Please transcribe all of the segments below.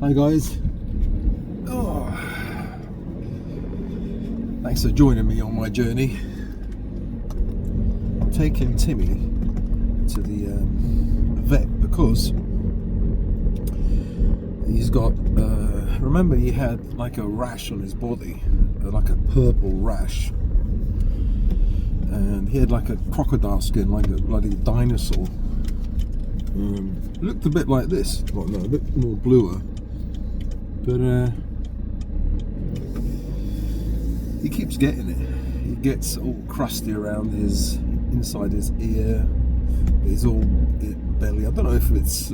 Hi guys. Thanks for joining me on my journey. I'm taking Timmy to the vet because he's got, remember he had like a rash on his body, like a purple rash, and he had like a crocodile skin, like a bloody dinosaur. Looked a bit like this, well, no, a bit more bluer, but he keeps getting it. He gets all crusty around his inside his ear. His all belly. I don't know if it's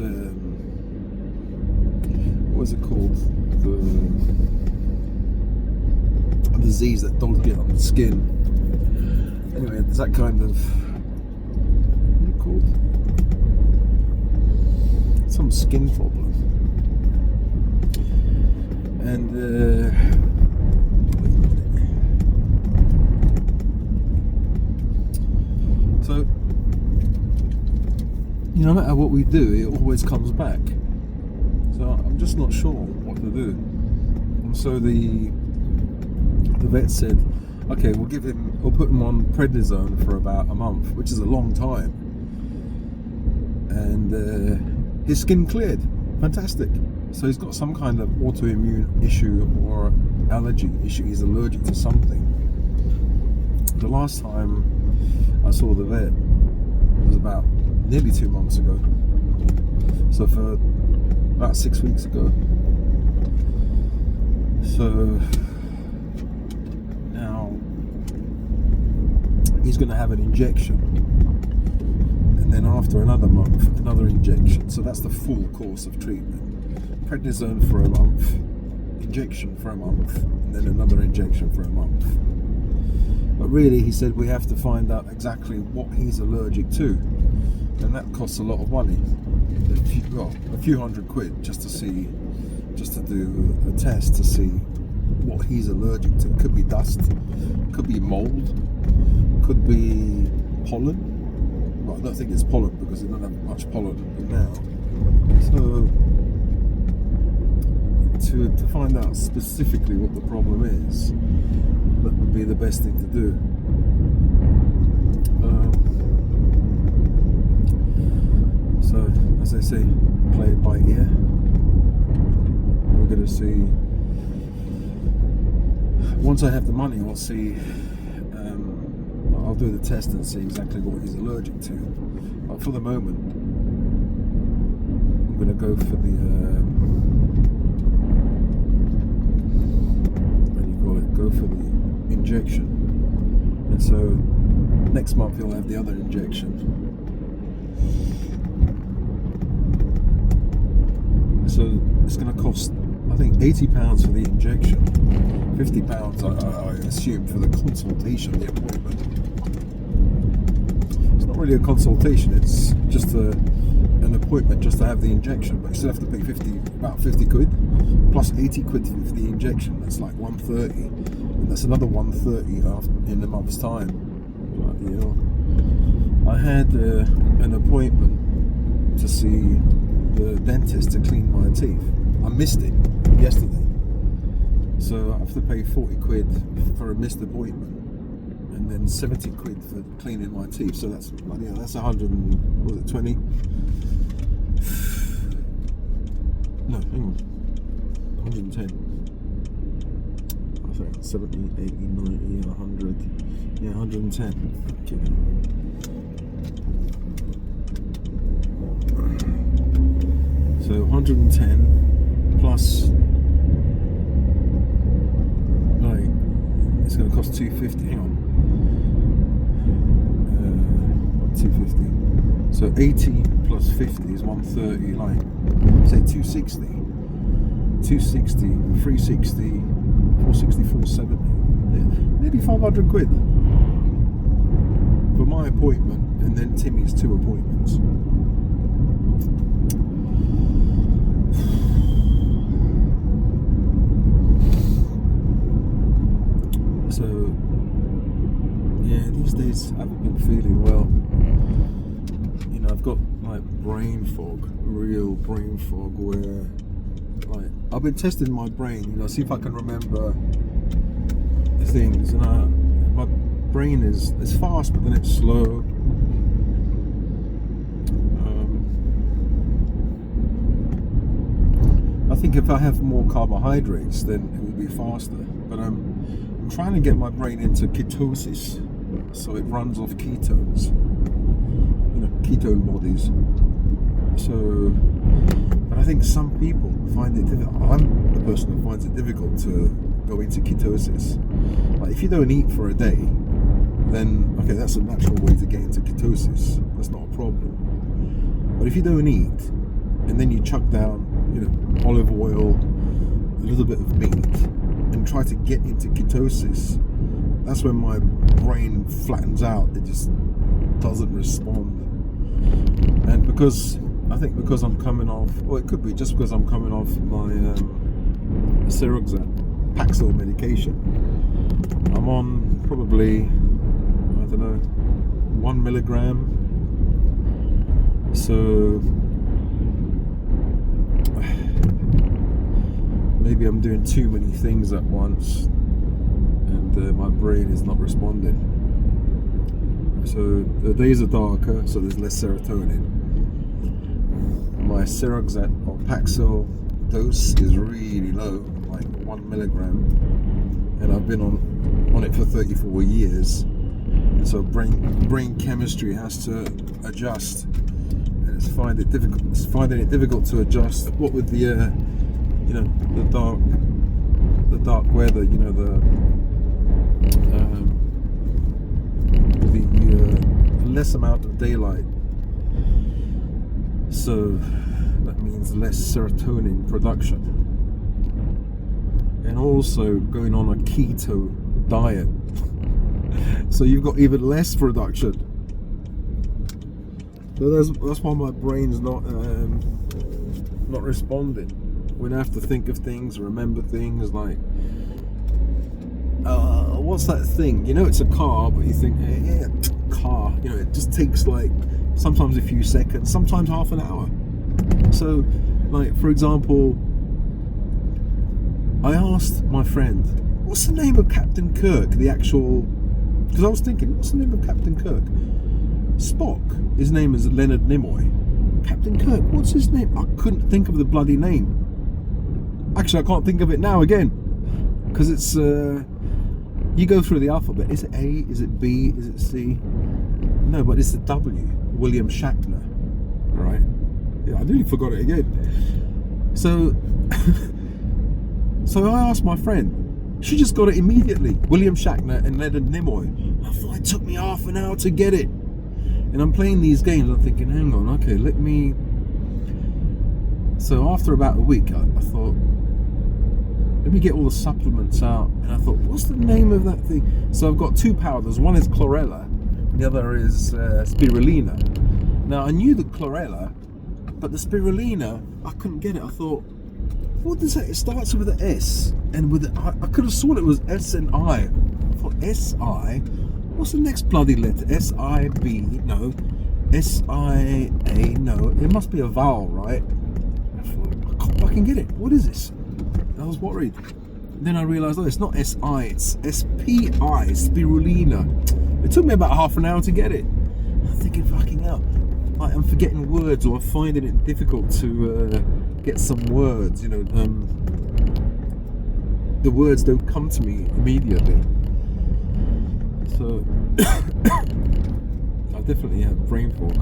what is it called? The disease that dogs get on the skin. Anyway, it's that kind of, what is it called? Some skin problem. And so, no matter what we do, it always comes back. So I'm just not sure what to do. And so the vet said, okay, we'll put him on prednisone for about a month, which is a long time. And his skin cleared. Fantastic. So he's got some kind of autoimmune issue or allergy issue. He's allergic to something. The last time I saw the vet was about nearly 2 months ago. So for about 6 weeks ago. So now he's going to have an injection, and then after another month, another injection. So that's the full course of treatment. Prednisone for a month, injection for a month, and then another injection for a month. But really, he said we have to find out exactly what he's allergic to, and that costs a lot of money. A few £100 just to do a test to see what he's allergic to. It could be dust, could be mold, could be pollen. Well, I don't think it's pollen because they don't have much pollen now. So to find out specifically what the problem is, that would be the best thing to do. So, as I say, play it by ear. We're going to see. Once I have the money, I'll see. I'll do the test and see exactly what he's allergic to. But for the moment, I'm going to go for the. Go for the injection, and so next month he'll have the other injection. So it's going to cost, I think, £80 for the injection, £50 I assume for the consultation, the appointment. It's not really a consultation, it's just an appointment just to have the injection, but you still have to pay about 50 quid plus 80 quid for the injection. That's like 130, and that's another 130 in a month's time. You know, I had an appointment to see the dentist to clean my teeth. I missed it yesterday, so I have to pay 40 quid for a missed appointment, and then 70 quid for cleaning my teeth. So that's 120. No, hang on. 110. I think 70, 80, 90, 100. Yeah, 110. Okay. So 110 plus, like, it's going to cost 250. Hang on. 250. So 80 plus 50 is 130. Like, say 260. 260, 360, 460, 470. Maybe 500 quid for my appointment, and then Timmy's 2 appointments. So yeah, these days I haven't been feeling well. You know, I've got like brain fog, real brain fog, where like I've been testing my brain, you know, see if I can remember things, and my brain is fast, but then it's slow. I think if I have more carbohydrates, then it will be faster. But I'm trying to get my brain into ketosis, so it runs off ketones, you know, ketone bodies. So, but I think some people find it difficult. I'm the person who finds it difficult to go into ketosis. Like if you don't eat for a day, then okay, that's a natural way to get into ketosis. That's not a problem. But if you don't eat, and then you chuck down, you know, olive oil, a little bit of meat, and try to get into ketosis, that's when my brain flattens out. It just doesn't respond. And because I'm coming off, or it could be just because I'm coming off my Seroxat Paxil medication, I'm on probably, I don't know, 1 milligram. So maybe I'm doing too many things at once, and my brain is not responding. So the days are darker, so there's less serotonin. My Seroxat or Paxil dose is really low, like 1 milligram, and I've been on it for 34 years. And so brain chemistry has to adjust, and it's finding it difficult to adjust. What with the you know, the dark weather, you know, the less amount of daylight, so that means less serotonin production, and also going on a keto diet, so you've got even less production. So that's why my brain's not responding when I have to think of things, remember things, like what's that thing, you know, it's a car, but you think, hey, yeah, car, you know, it just takes like sometimes a few seconds, sometimes half an hour. So like, for example, I asked my friend, what's the name of Captain Kirk, the actual, because I was thinking, what's the name of Captain Kirk? Spock, his name is Leonard Nimoy. Captain Kirk, what's his name? I couldn't think of the bloody name. Actually, I can't think of it now again, because it's you go through the alphabet. Is it A? Is it B? Is it C? No, but it's the W. William Shatner, right? Yeah, I nearly forgot it again. So, so I asked my friend. She just got it immediately. William Shatner and Leonard Nimoy. I thought it took me half an hour to get it. And I'm playing these games. I'm thinking, hang on, okay, let me. So after about a week, I thought, let me get all the supplements out, and I thought, what's the name of that thing? So I've got two powders. One is chlorella, the other is spirulina. Now I knew the chlorella, but the spirulina, I couldn't get it. I thought, what does that? It starts with an S, and with I could have sworn it was S and I. I thought S-I. What's the next bloody letter? S-I-B? No. S-I-A? No. It must be a vowel, right? I thought, I can't fucking get it. What is this? I was worried. Then I realised, oh, it's not S-I, it's S-P-I, spirulina. It took me about half an hour to get it. I'm thinking, fucking hell, like, I'm forgetting words, or I'm finding it difficult to get some words, you know. The words don't come to me immediately. So, I definitely have brain fog.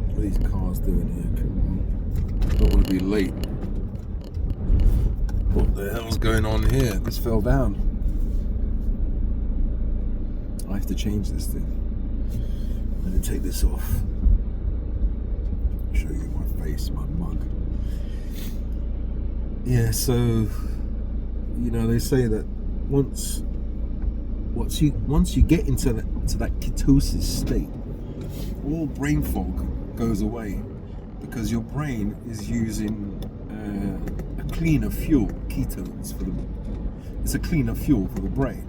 What are these cars doing here? Come on. Don't want to be late. What the hell's going on here? This fell down. I have to change this thing. I'm going to take this off. Show you my face, my mug. Yeah, so, you know, they say that once you get into that ketosis state, all brain fog goes away, because your brain is using a cleaner fuel, ketones it's a cleaner fuel for the brain.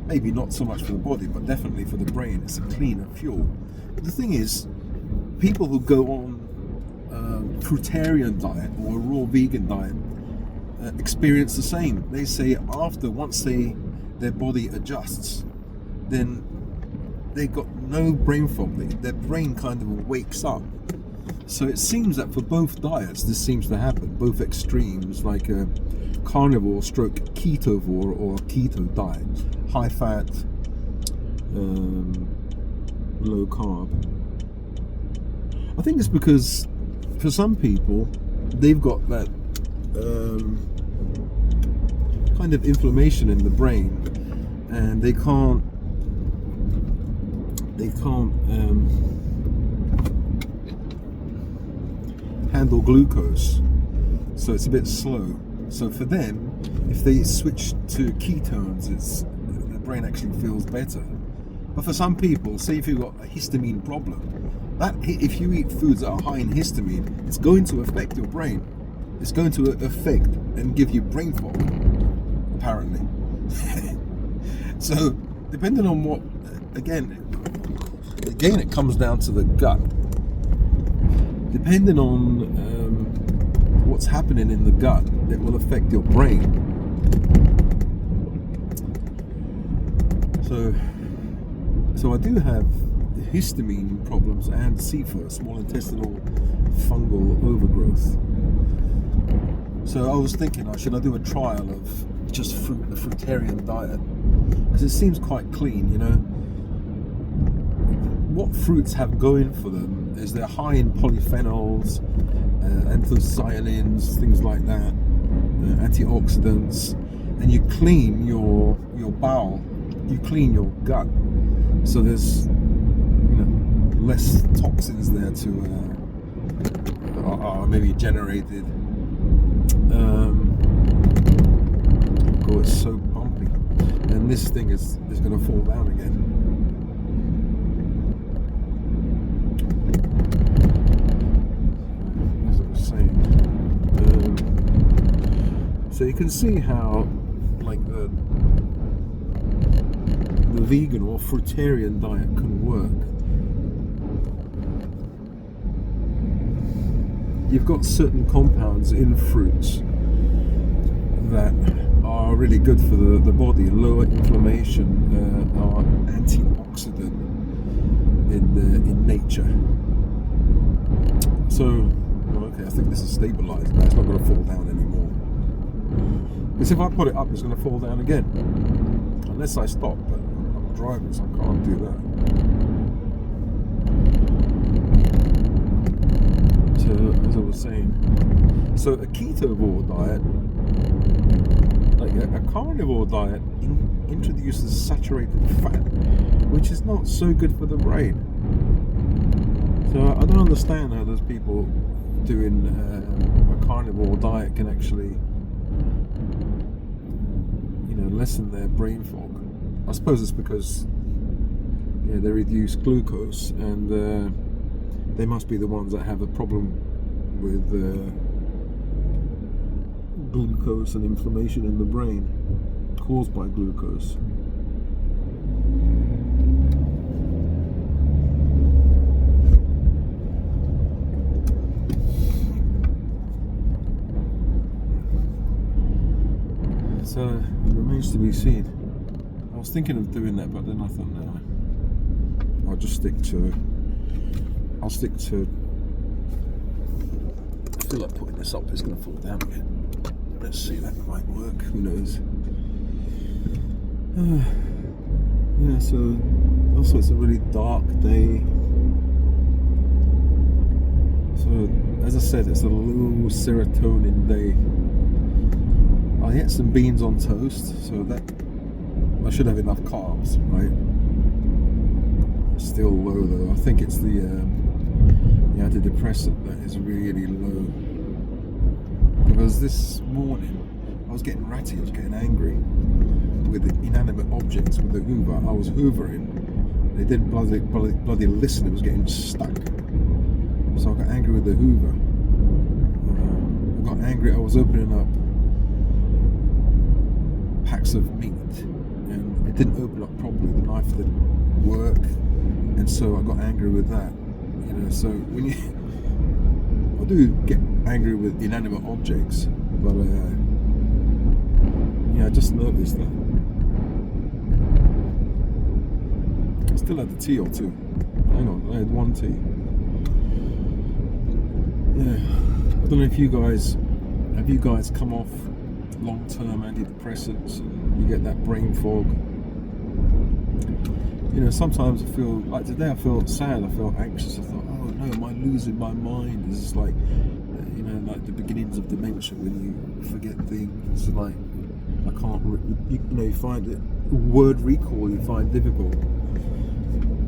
Maybe not so much for the body, but definitely for the brain, it's a cleaner fuel. The thing is, people who go on fruitarian diet or a raw vegan diet experience the same. They say once their body adjusts, then they got no brain fog. Their brain kind of wakes up. So it seems that for both diets, this seems to happen. Both extremes, like a carnivore stroke ketovore or keto diet, high fat, low carb. I think it's because for some people, they've got that kind of inflammation in the brain, and they can't handle glucose, so it's a bit slow. So for them, if they switch to ketones, the brain actually feels better. But for some people, say if you've got a histamine problem, that if you eat foods that are high in histamine, it's going to affect your brain. It's going to affect and give you brain fog, apparently. So depending on what, again it comes down to the gut. Depending on what's happening in the gut, it will affect your brain. So I do have histamine problems and SIFO, small intestinal fungal overgrowth. So I was thinking, should I do a trial of just the fruitarian diet? Because it seems quite clean, you know. What fruits have going for them is they're high in polyphenols, anthocyanins, things like that, antioxidants, and you clean your bowel, you clean your gut, so there's less toxins there to are maybe generated. Oh, it's so bumpy, and this thing is going to fall down again. So you can see how, like, the vegan or fruitarian diet can work. You've got certain compounds in fruits that are really good for the body, lower inflammation, are antioxidant in nature. So, okay, I think this is stabilized now. It's not going to fall down anymore. Because if I put it up, it's going to fall down again. Unless I stop, but I'm driving, so I can't do that. So, as I was saying, so a ketovore diet, like a carnivore diet, introduces saturated fat, which is not so good for the brain. So I don't understand how those people doing a carnivore diet can actually, lessen their brain fog. I suppose it's because they reduce glucose, and they must be the ones that have a problem with glucose and inflammation in the brain caused by glucose. So it remains to be seen. I was thinking of doing that, but then I thought, no, I'll stick to I feel like putting this up is going to fall down again. Let's see, that might work, who knows. Yeah, so also it's a really dark day. So as I said, it's a low serotonin day. I ate some beans on toast, so that I should have enough carbs, right? Still low though. I think it's the antidepressant that is really low. Because this morning I was getting ratty, I was getting angry with inanimate objects with the Hoover. I was hoovering, and it didn't bloody listen. It was getting stuck. So I got angry with the Hoover. I got angry. I was opening up packs of meat, and it didn't open up properly. The knife didn't work, and so I got angry with that. You know, so when you, I do get angry with inanimate objects, but yeah, I just noticed that. I still had the tea or two. Hang on, I had one tea. Yeah, I don't know if you guys come off long-term antidepressants and you get that brain fog. You know, sometimes I feel like today I felt sad, I felt anxious. I thought, oh no, am I losing my mind? This is like, you know, like the beginnings of dementia when you forget things. Like I can't, you know, you find it word recall you find difficult.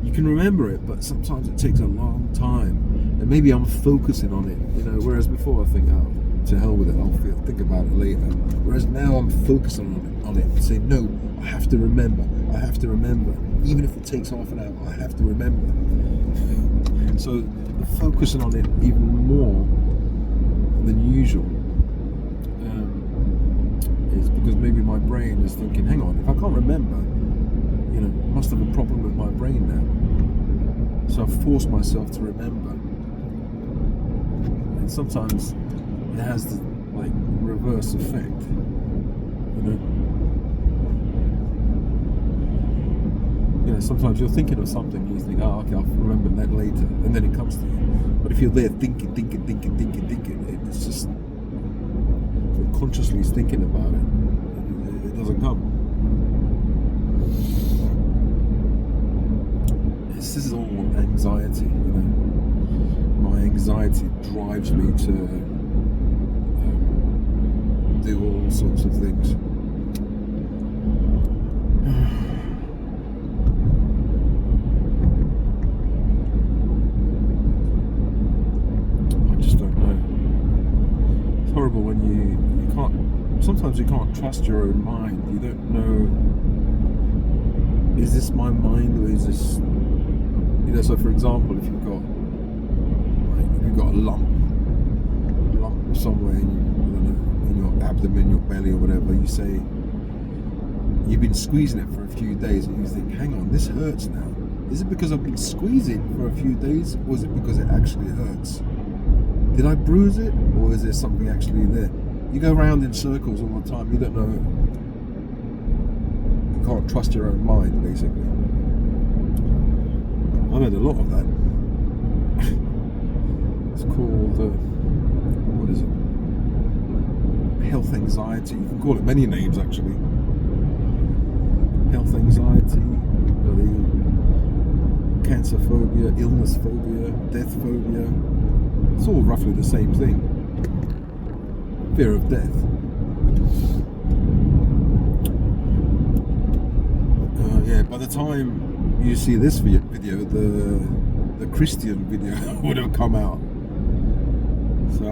You can remember it, but sometimes it takes a long time, and maybe I'm focusing on it, you know, whereas before I think, oh, to hell with it, I'll think about it later. Whereas now I'm focusing on it and saying, no, I have to remember, even if it takes half an hour, I have to remember. And so the focusing on it even more than usual is because maybe my brain is thinking, hang on, if I can't remember, you know, I must have a problem with my brain now. So I've forced myself to remember. And sometimes it has the like reverse effect, you know. You know, sometimes you're thinking of something and you think, oh, okay, I'll remember that later, and then it comes to you. But if you're there thinking, it's just you're consciously thinking about it. It doesn't come. This is all anxiety, you know. My anxiety drives me to do all sorts of things. I just don't know. It's horrible when you can't. Sometimes you can't trust your own mind. You don't know. Is this my mind or is this? You know, so for example, if you've got a lump somewhere in your abdomen, your belly, or whatever, you say you've been squeezing it for a few days, and you think, hang on, this hurts now. Is it because I've been squeezing for a few days, or is it because it actually hurts? Did I bruise it, or is there something actually there? You go around in circles all the time. You don't know. You can't trust your own mind, basically. I've had a lot of that. It's called, what is it? Health anxiety. You can call it many names, actually. Health anxiety, cancer phobia, illness phobia, death phobia. It's all roughly the same thing. Fear of death. Yeah, by the time you see this video, the Christian video would have come out. So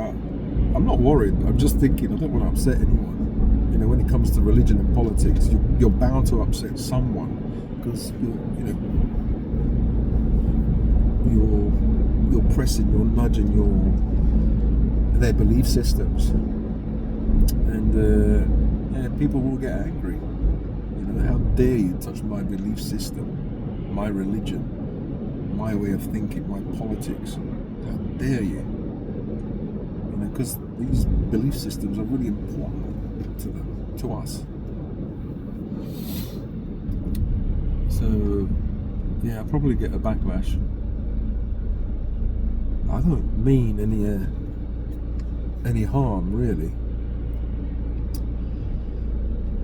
I'm not worried. I'm just thinking I don't want to upset anyone. You know, when it comes to religion and politics, you're bound to upset someone because you're pressing, you're nudging their belief systems, and yeah, people will get angry. You know, how dare you touch my belief system, my religion, my way of thinking, my politics? How dare you? You know, because these belief systems are really important to them, to us. So, yeah, I'll probably get a backlash. I don't mean any harm, really.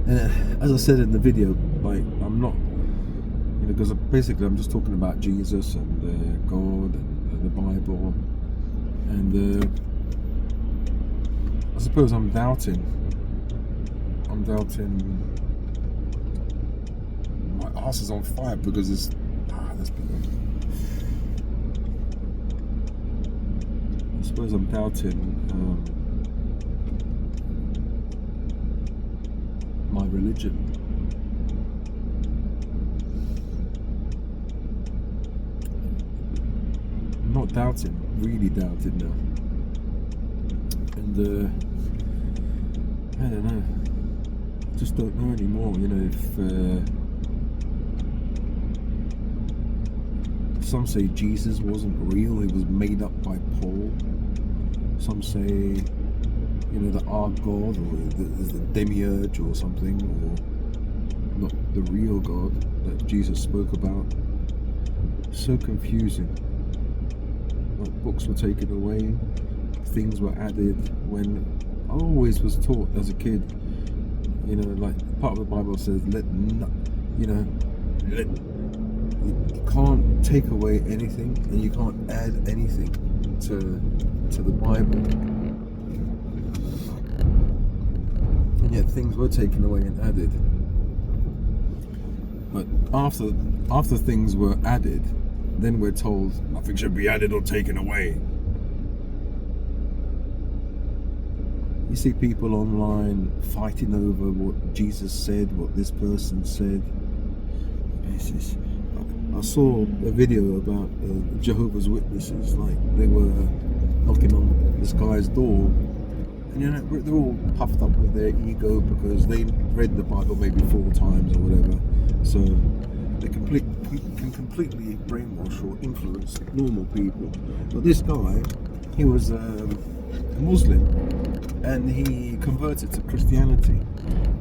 And as I said in the video, like, I'm not, you know, because basically I'm just talking about Jesus and God and the Bible, and I suppose I'm doubting. My arse is on fire because there's people. I suppose I'm doubting my religion. I'm not doubting, really doubting now. And I don't know, just don't know anymore, you know, if some say Jesus wasn't real, he was made up by Paul. Some say, you know, that our God, or there's the demiurge or something, or not the real God that Jesus spoke about. So confusing. Like, books were taken away, things were added, when I always was taught as a kid, you know, like part of the Bible says, you can't take away anything, and you can't add anything to the Bible. And yet things were taken away and added. But after things were added, then we're told nothing should be added or taken away. You see people online fighting over what Jesus said, what this person said. I saw a video about Jehovah's Witnesses, like they were knocking on this guy's door, and you know, they're all puffed up with their ego because they read the Bible maybe 4 times or whatever, so they can completely brainwash or influence normal people. But this guy, he was a Muslim, and he converted to Christianity,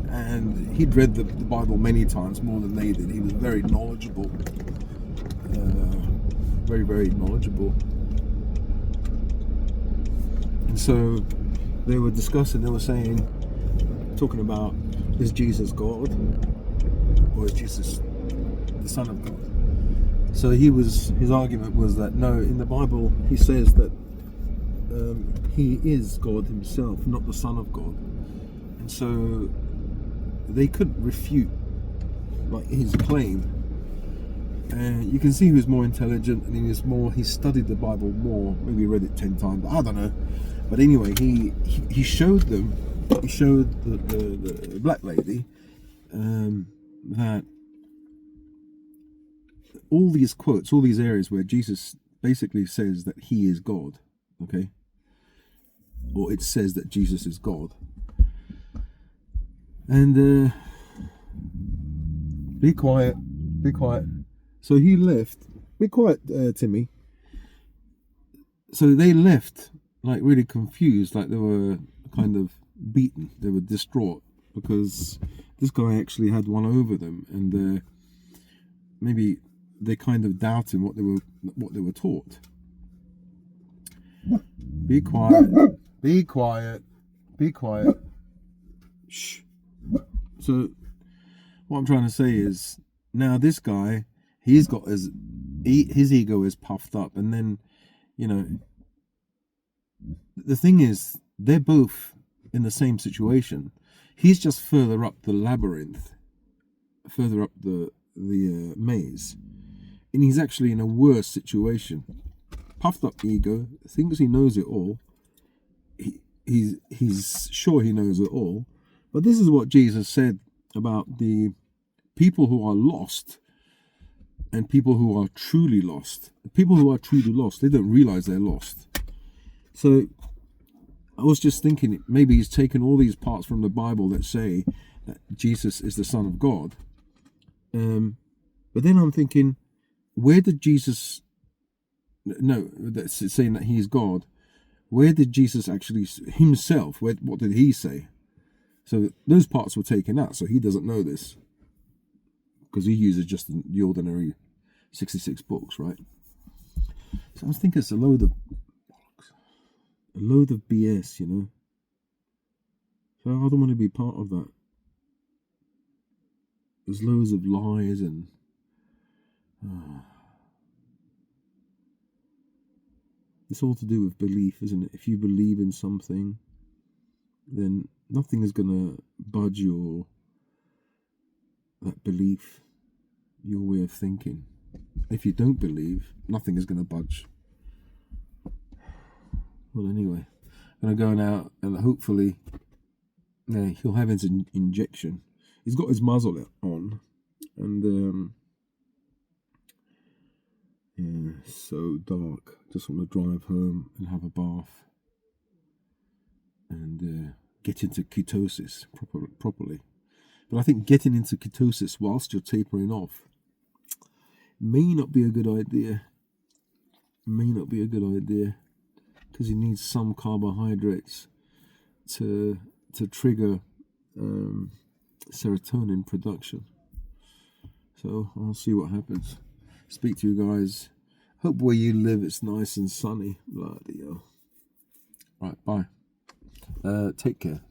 and he'd read the Bible many times, more than they did. He was very knowledgeable, very, very knowledgeable. And so they were discussing, they were saying, talking about, is Jesus God, or is Jesus the Son of God? So his argument was that no, in the Bible he says that he is God himself, not the Son of God. And so they couldn't refute like his claim. And you can see he was more intelligent, and he studied the Bible more, maybe read it 10 times, I don't know. But anyway, he showed them, he showed the black lady that all these quotes, all these areas where Jesus basically says that he is God, okay? Or it says that Jesus is God. And be quiet. So he left. Be quiet, Timmy. So they left, like, really confused, like they were kind of beaten. They were distraught because this guy actually had one over them, and maybe they kind of doubted what they were taught. Be quiet. Be quiet. Be quiet. Shh. So what I'm trying to say is, now this guy, he's got his ego is puffed up, and then, you know, the thing is, they're both in the same situation. He's just further up the labyrinth, further up the maze, and he's actually in a worse situation. Puffed up ego, thinks he knows it all. He's sure he knows it all. But this is what Jesus said about the people who are lost and people who are truly lost. The people who are truly lost, they don't realize they're lost. So I was just thinking, maybe he's taken all these parts from the Bible that say that Jesus is the Son of God. But then I'm thinking, where did Jesus... No, that's saying that he's God. Where did Jesus actually himself, what did he say? So those parts were taken out, so he doesn't know this, because he uses just the ordinary 66 books, right? So I was thinking it's a load of BS, you know. So I don't want to be part of that. There's loads of lies and it's all to do with belief, isn't it? If you believe in something, then nothing is going to budge that belief, your way of thinking. If you don't believe, nothing is going to budge. Well, anyway, I'm going to go now, and hopefully he'll have his injection. He's got his muzzle on, and Yeah, so dark. Just want to drive home and have a bath and get into ketosis properly. But I think getting into ketosis whilst you're tapering off may not be a good idea. Because you need some carbohydrates to trigger serotonin production. So I'll see what happens. Speak to you guys. Hope where you live it's nice and sunny. Bloody hell. Right, bye. Take care.